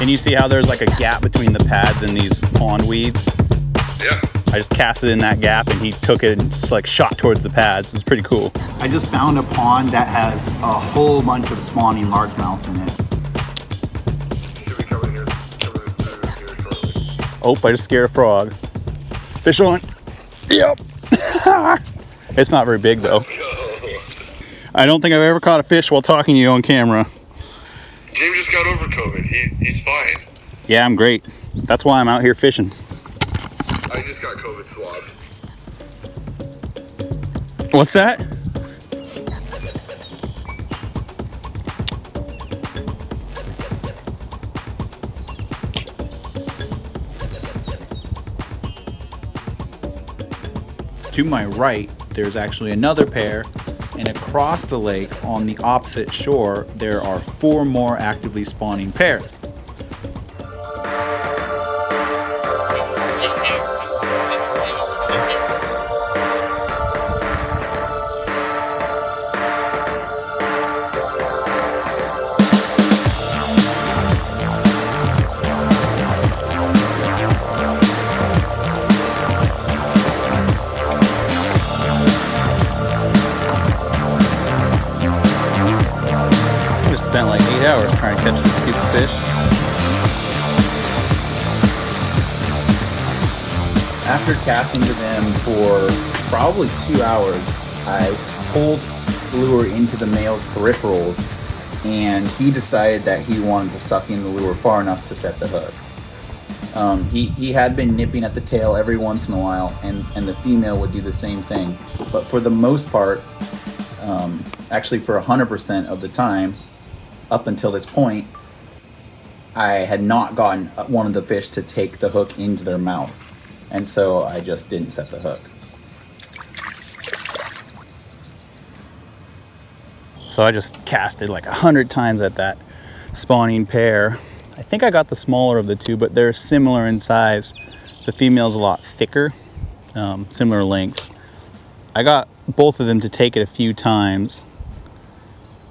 Can you see how there's like a gap between the pads and these pond weeds? Yeah. I just cast it in that gap and he took it and just like shot towards the pads. It was pretty cool. I just found a pond that has a whole bunch of spawning largemouths in it. Should be coming here shortly. Oh, I just scared a frog. Fish on. Yep. It's not very big though. I don't think I've ever caught a fish while talking to you on camera. James just got over COVID. He's fine. Yeah, I'm great. That's why I'm out here fishing. I just got COVID swab. What's that? To my right, there's actually another pair, and across the lake on the opposite shore, there are 4 more actively spawning pairs. Spent like 8 hours trying to catch this stupid fish. After casting to them for probably 2 hours, I pulled the lure into the male's peripherals and he decided that he wanted to suck in the lure far enough to set the hook. He had been nipping at the tail every once in a while and the female would do the same thing. But for the most part, actually for 100% of the time, up until this point, I had not gotten one of the fish to take the hook into their mouth. And so I just didn't set the hook. So I just casted like 100 times at that spawning pair. I think I got the smaller of the two, but they're similar in size. The female's a lot thicker, similar lengths. I got both of them to take it a few times.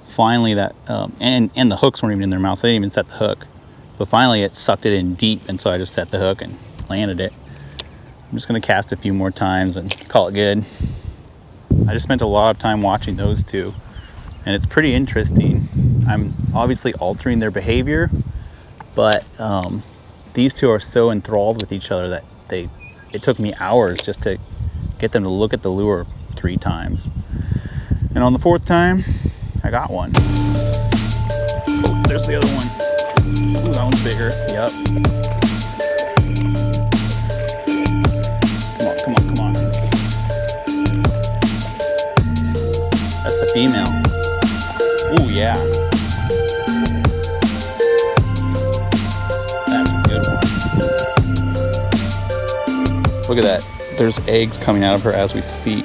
Finally that, and the hooks weren't even in their mouths. I didn't even set the hook. But finally it sucked it in deep, and so I just set the hook and landed it. I'm just gonna cast a few more times and call it good. I just spent a lot of time watching those two, and it's pretty interesting. I'm obviously altering their behavior, but these two are so enthralled with each other that it took me hours just to get them to look at the lure 3 times. And on the 4th time, I got one. Oh, there's the other one. Ooh, that one's bigger. Yep. Come on, come on, come on. That's the female. Ooh, yeah. That's a good one. Look at that. There's eggs coming out of her as we speak.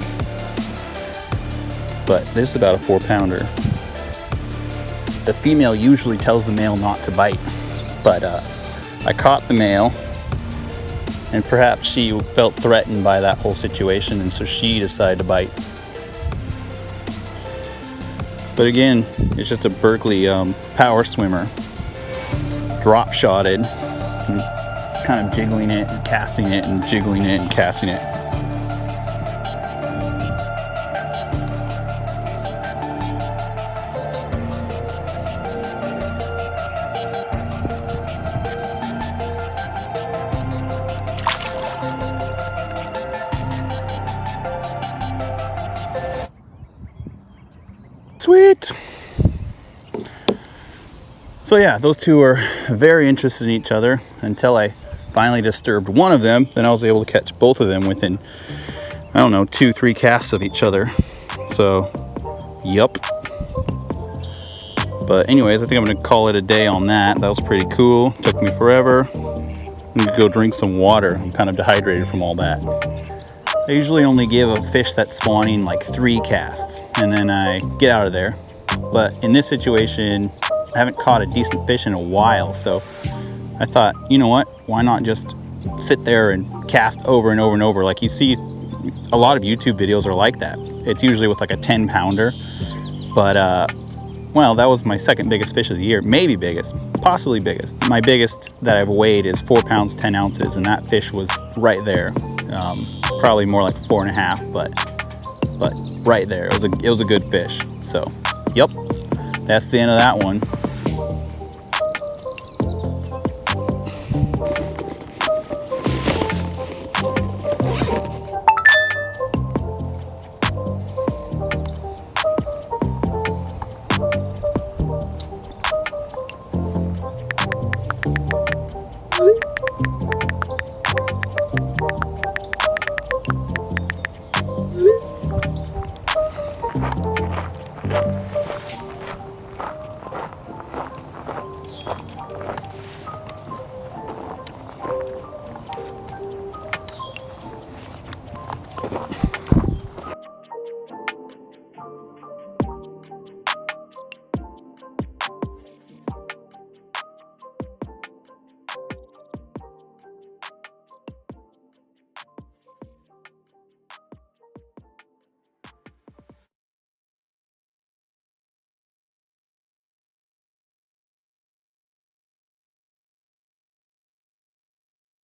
But this is about a 4-pounder. The female usually tells the male not to bite, but I caught the male, and perhaps she felt threatened by that whole situation, and so she decided to bite. But again, it's just a Berkeley power swimmer, drop shotted, and kind of jiggling it and casting it and jiggling it and casting it. Sweet. So yeah, those two are very interested in each other until I finally disturbed one of them. Then I was able to catch both of them within, I don't know, 2-3 casts of each other. So, yup. But anyways, I think I'm gonna call it a day on that. That was pretty cool. Took me forever. I'm gonna go drink some water. I'm kind of dehydrated from all that. I usually only give a fish that's spawning like 3 casts, and then I get out of there. But in this situation, I haven't caught a decent fish in a while, so I thought, you know what, why not just sit there and cast over and over and over? Like you see, a lot of YouTube videos are like that. It's usually with like a 10-pounder, but well, that was my second biggest fish of the year, maybe biggest, possibly biggest. My biggest that I've weighed is 4 pounds 10 ounces, and that fish was right there. Probably more like 4.5, but right there. It was a good fish. So, yep, that's the end of that one.